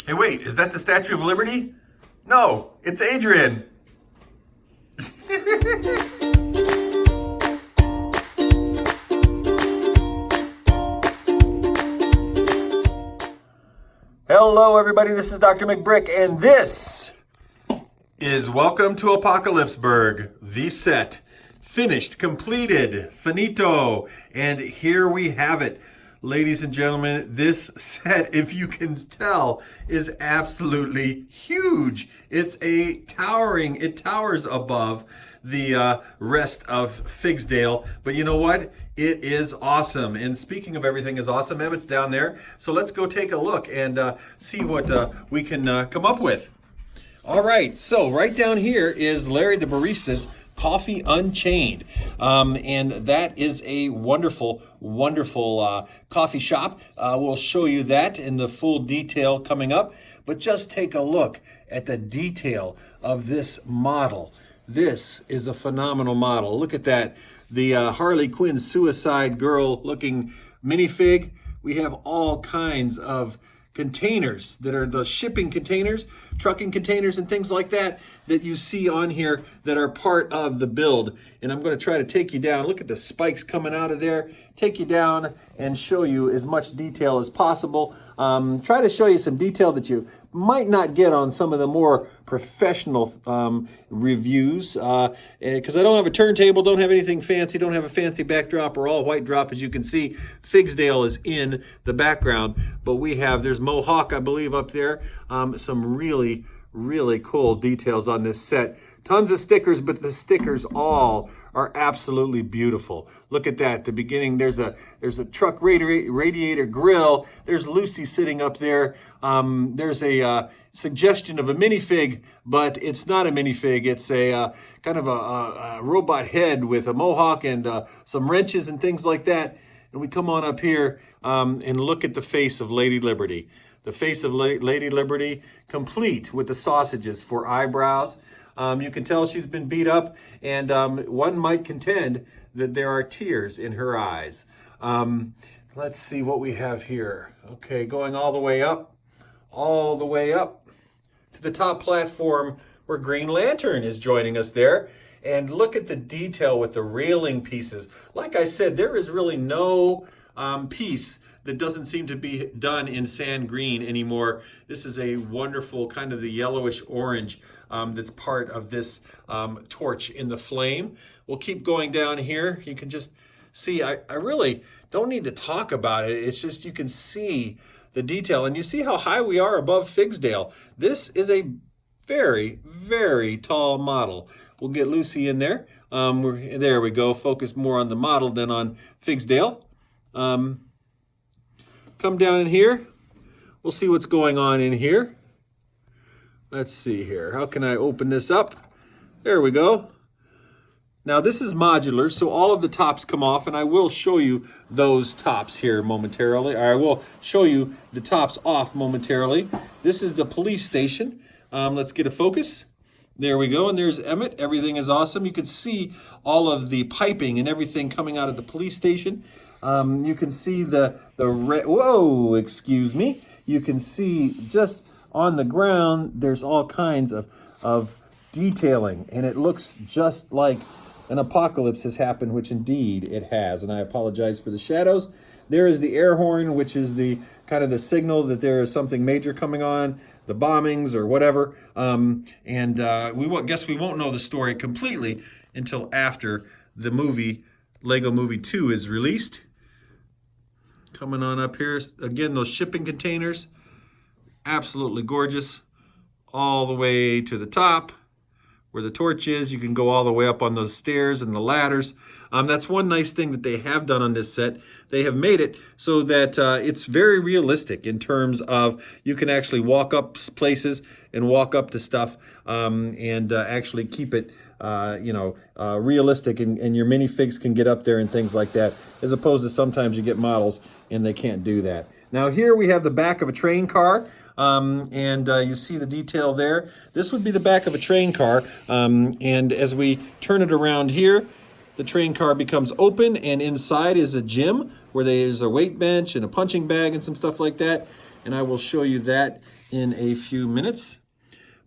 Hey, wait, is that the Statue of Liberty? No, it's Adrian. Hello, everybody. This is Dr. McBrick, and this is Welcome to Apocalypseburg, the set. Finished, completed, finito, and here we have it. Ladies and gentlemen, this set, if you can tell, is absolutely huge. It towers above the rest of Figsdale. But you know what? It is awesome. And speaking of everything is awesome, Emmett's down there. So let's go take a look and see what we can come up with. All right, so right down here is Larry the Barista's Coffee Unchained. And that is a wonderful, wonderful coffee shop. We'll show you that in the full detail coming up. But just take a look at the detail of this model. This is a phenomenal model. Look at that. The Harley Quinn Suicide Girl looking minifig. We have all kinds of containers that are the shipping containers, trucking containers, and things like that that you see on here that are part of the build. And I'm going to try to take you down. Look at the spikes coming out of there. Take you down and show you as much detail as possible. Try to show you some detail that you might not get on some of the more professional reviews, because I don't have a turntable, don't have anything fancy, don't have a fancy backdrop or all white drop. As you can see, Figsdale is in the background, but there's Mohawk, I believe, up there. Some really, really cool details on this set. Tons of stickers, but the stickers all are absolutely beautiful. Look at that. The beginning, there's a truck radiator grill. There's Lucy sitting up there. There's a suggestion of a minifig, but it's not a minifig. It's a kind of a robot head with a mohawk and some wrenches and things like that. And we come on up here and look at the face of Lady Liberty. The face of Lady Liberty, complete with the sausages for eyebrows. You can tell she's been beat up, and one might contend that there are tears in her eyes. Let's see what we have here. Okay, going all the way up to the top platform where Green Lantern is joining us there. And look at the detail with the railing pieces. Like I said, there is really no piece that doesn't seem to be done in sand green anymore. This is a wonderful kind of the yellowish orange that's part of this torch in the flame. We'll keep going down here. You can just see, I really don't need to talk about it. It's just you can see the detail, and you see how high we are above Figsdale. This is a very, very tall model. We'll get Lucy in there. There we go. Focus more on the model than on Figsdale. Come down in here. We'll see what's going on in here. Let's see here. How can I open this up? There we go. Now this is modular, so all of the tops come off, and I will show you those tops here momentarily. I will show you the tops off momentarily. This is the police station. Let's get a focus. There we go, and there's Emmett. Everything is awesome. You can see all of the piping and everything coming out of the police station. You can see whoa, excuse me. You can see just on the ground, there's all kinds of detailing, and it looks just like an apocalypse has happened, which indeed it has, and I apologize for the shadows. There is the air horn, which is the kind of the signal that there is something major coming on, the bombings or whatever. Guess we won't know the story completely until after the movie, Lego Movie 2 is released. Coming on up here, again, those shipping containers, absolutely gorgeous. All the way to the top where the torch is. You can go all the way up on those stairs and the ladders. That's one nice thing that they have done on this set. They have made it so that it's very realistic in terms of you can actually walk up places and walk up to stuff and actually keep it realistic, and your minifigs can get up there and things like that, as opposed to sometimes you get models and they can't do that. Now here we have the back of a train car, and you see the detail there. This would be the back of a train car, and as we turn it around here, the train car becomes open, and inside is a gym where there's a weight bench and a punching bag and some stuff like that. and I will show you that in a few minutes.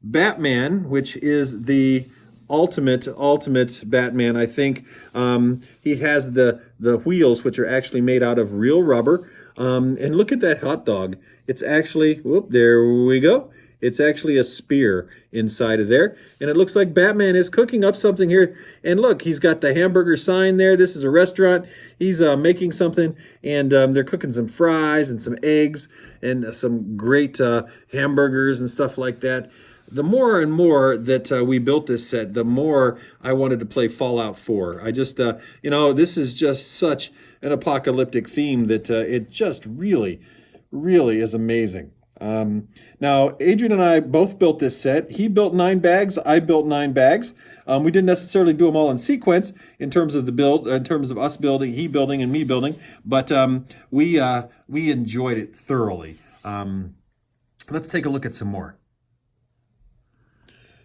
Batman, which is the ultimate Batman, I think. He has the wheels, which are actually made out of real rubber. And look at that hot dog. It's actually, whoop, there we go. It's actually a spear inside of there. And it looks like Batman is cooking up something here. And look, he's got the hamburger sign there. This is a restaurant. He's making something, and they're cooking some fries and some eggs and some great hamburgers and stuff like that. The more and more that we built this set, the more I wanted to play Fallout 4. I just, you know, this is just such an apocalyptic theme that it just really is amazing. Now, Adrian and I both built this set. He built 9 bags. I built 9 bags. We didn't necessarily do them all in sequence in terms of the build, in terms of us building, he building, and me building. But we enjoyed it thoroughly. Let's take a look at some more.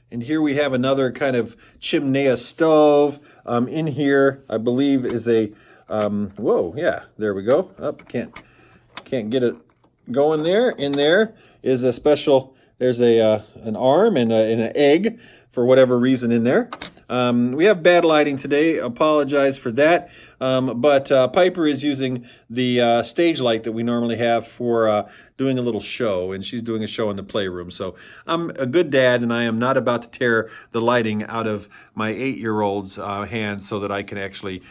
And here we have another kind of chimney stove. In here, I believe, is a whoa, yeah, there we go. Up, can't get it going there. In there is a special, there's a an arm and an egg for whatever reason in there. We have bad lighting today, apologize for that. But Piper is using the stage light that we normally have for doing a little show, and she's doing a show in the playroom. So I'm a good dad, and I am not about to tear the lighting out of my 8-year-old's hands so that I can actually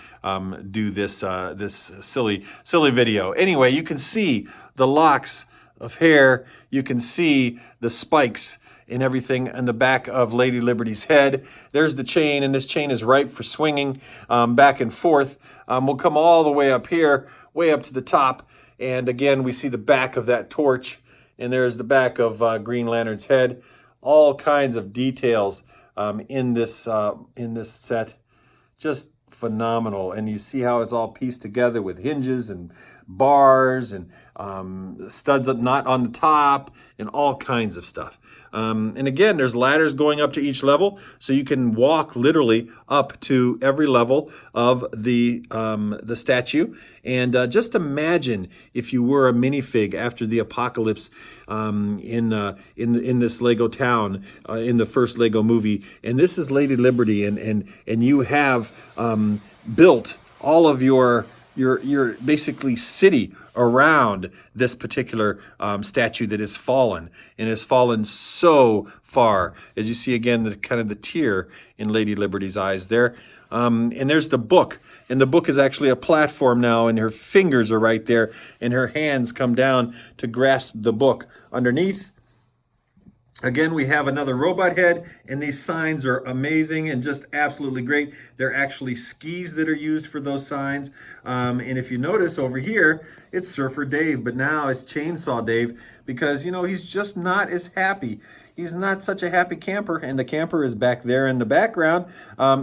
do this this silly video. Anyway, you can see the locks of hair. You can see the spikes and everything in the back of Lady Liberty's head. There's the chain, and this chain is ripe for swinging back and forth. We'll come all the way up here, way up to the top, and again, we see the back of that torch, and there's the back of Green Lantern's head. All kinds of details in this set. Just phenomenal. And you see how it's all pieced together with hinges and bars and studs not on the top and all kinds of stuff. And again, there's ladders going up to each level, so you can walk literally up to every level of the statue. And just imagine if you were a minifig after the apocalypse in this Lego town in the first Lego movie. And this is Lady Liberty, and you have built all of your basically city around this particular statue that has fallen, and has fallen so far, as you see again the kind of the tear in Lady Liberty's eyes there. And there's the book, and the book is actually a platform now, and her fingers are right there, and her hands come down to grasp the book underneath. Again, we have another robot head, and these signs are amazing and just absolutely great. They're actually skis that are used for those signs. And if you notice over here, it's Surfer Dave, but now it's Chainsaw Dave, because, you know, he's just not as happy. He's not such a happy camper, and the camper is back there in the background.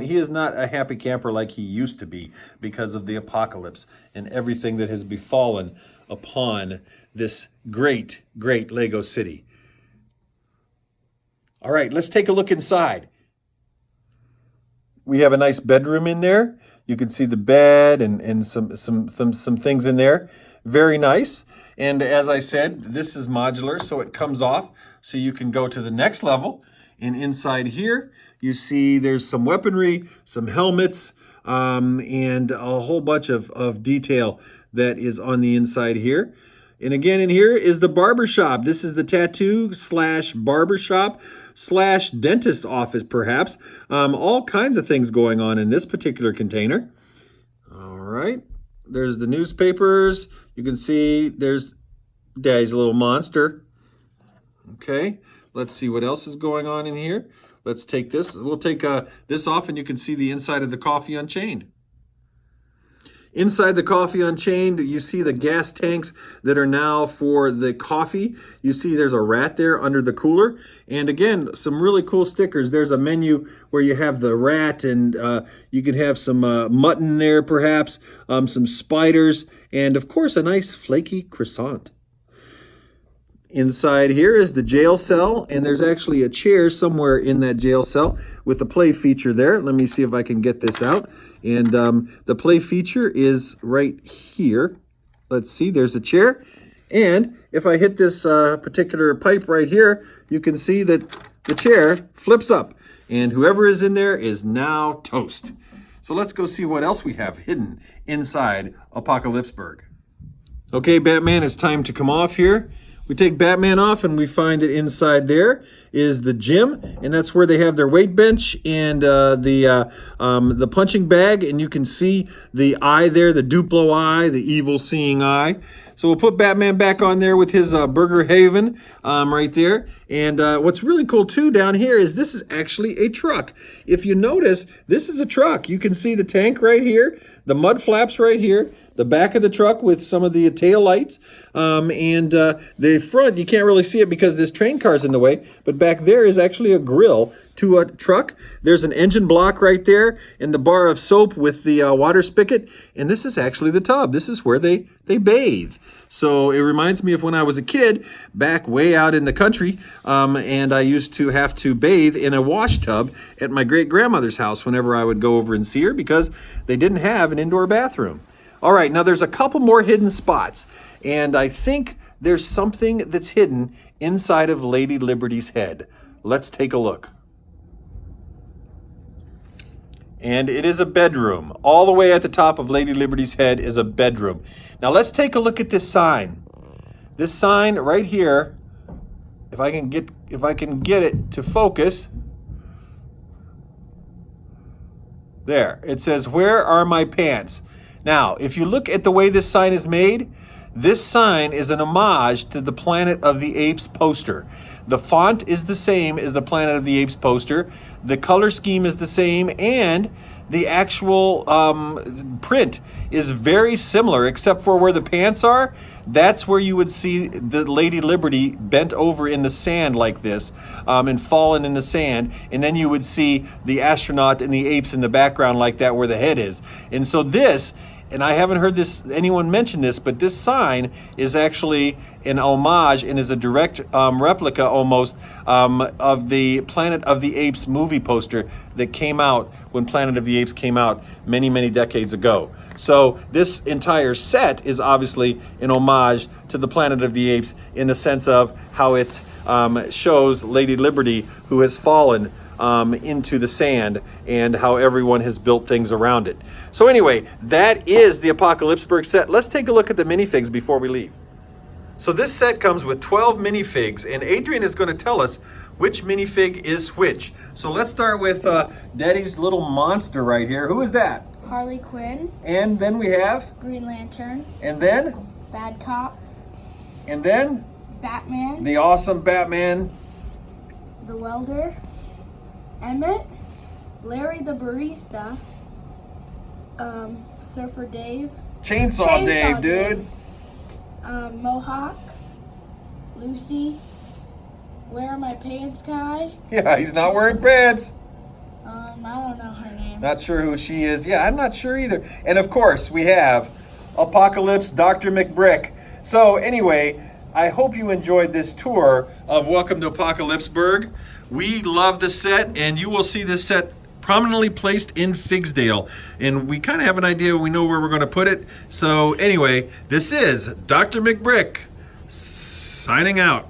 He is not a happy camper like he used to be because of the apocalypse and everything that has befallen upon this great Lego city. All right, let's take a look inside. We have a nice bedroom in there. You can see the bed and some things in there. Very nice. And as I said, this is modular, so it comes off, so you can go to the next level. And inside here, you see there's some weaponry, some helmets, and a whole bunch of detail that is on the inside here. And again, in here is the barber shop. This is the tattoo / barber shop / dentist office, perhaps. All kinds of things going on in this particular container. All right. There's the newspapers. You can see there's Daddy's little monster. Okay. Let's see what else is going on in here. Let's take this. We'll take this off, and you can see the inside of the Coffee Unchained. Inside the Coffee Unchained, you see the gas tanks that are now for the coffee. You see there's a rat there under the cooler. And again, some really cool stickers. There's a menu where you have the rat, and you can have some mutton there perhaps, some spiders, and of course a nice flaky croissant. Inside here is the jail cell, and there's actually a chair somewhere in that jail cell with the play feature there. Let me see if I can get this out. And the play feature is right here. Let's see, there's a chair, And if I hit this particular pipe right here, you can see that the chair flips up. And whoever is in there is now toast. So let's go see what else we have hidden inside Apocalypseburg. Okay, Batman, it's time to come off here. We take Batman off and we find that inside there is the gym, and that's where they have their weight bench and the punching bag, and you can see the eye there, the Duplo eye, the evil seeing eye. So we'll put Batman back on there with his Burger Haven right there. And what's really cool too down here is this is actually a truck. If you notice, this is a truck. You can see the tank right here, the mud flaps right here, the back of the truck with some of the tail lights, and the front, you can't really see it because this train car's in the way, but back there is actually a grill to a truck. There's an engine block right there and the bar of soap with the water spigot, and this is actually the tub. This is where they bathe. So it reminds me of when I was a kid back way out in the country, and I used to have to bathe in a wash tub at my great-grandmother's house whenever I would go over and see her because they didn't have an indoor bathroom. All right, now there's a couple more hidden spots, and I think there's something that's hidden inside of Lady Liberty's head. Let's take a look. And it is a bedroom. All the way at the top of Lady Liberty's head is a bedroom. Now let's take a look at this sign. This sign right here, if I can get it to focus. There, it says, "Where are my pants?" Now, if you look at the way this sign is made, this sign is an homage to the Planet of the Apes poster. The font is the same as the Planet of the Apes poster. The color scheme is the same, and the actual print is very similar, except for where the pants are. That's where you would see the Lady Liberty bent over in the sand like this, and fallen in the sand. And then you would see the astronaut and the apes in the background like that where the head is. And so this, and I haven't heard anyone mention this, but this sign is actually an homage and is a direct replica almost of the Planet of the Apes movie poster that came out when Planet of the Apes came out many, many decades ago. So this entire set is obviously an homage to the Planet of the Apes in the sense of how it shows Lady Liberty, who has fallen into the sand, and how everyone has built things around it. So anyway, that is the Apocalypseburg set. Let's take a look at the minifigs before we leave. So this set comes with 12 minifigs, and Adrian is going to tell us which minifig is which. So let's start with Daddy's little monster right here. Who is that? Harley Quinn. And then we have? Green Lantern. And then? Bad Cop. And then? Batman. The awesome Batman. The Welder. Emmett. Larry the Barista. Surfer Dave. Chainsaw Dave, dude. Mohawk. Lucy. Where Are My Pants Guy? Yeah, he's not wearing pants. I don't know her name. Not sure who she is. Yeah, I'm not sure either. And of course, we have Apocalypse Dr. McBrick. So anyway, I hope you enjoyed this tour of Welcome to Apocalypseburg. We love the set, and you will see this set prominently placed in Figsdale. And we kind of have an idea, we know where we're going to put it. So anyway, this is Dr. McBrick signing out.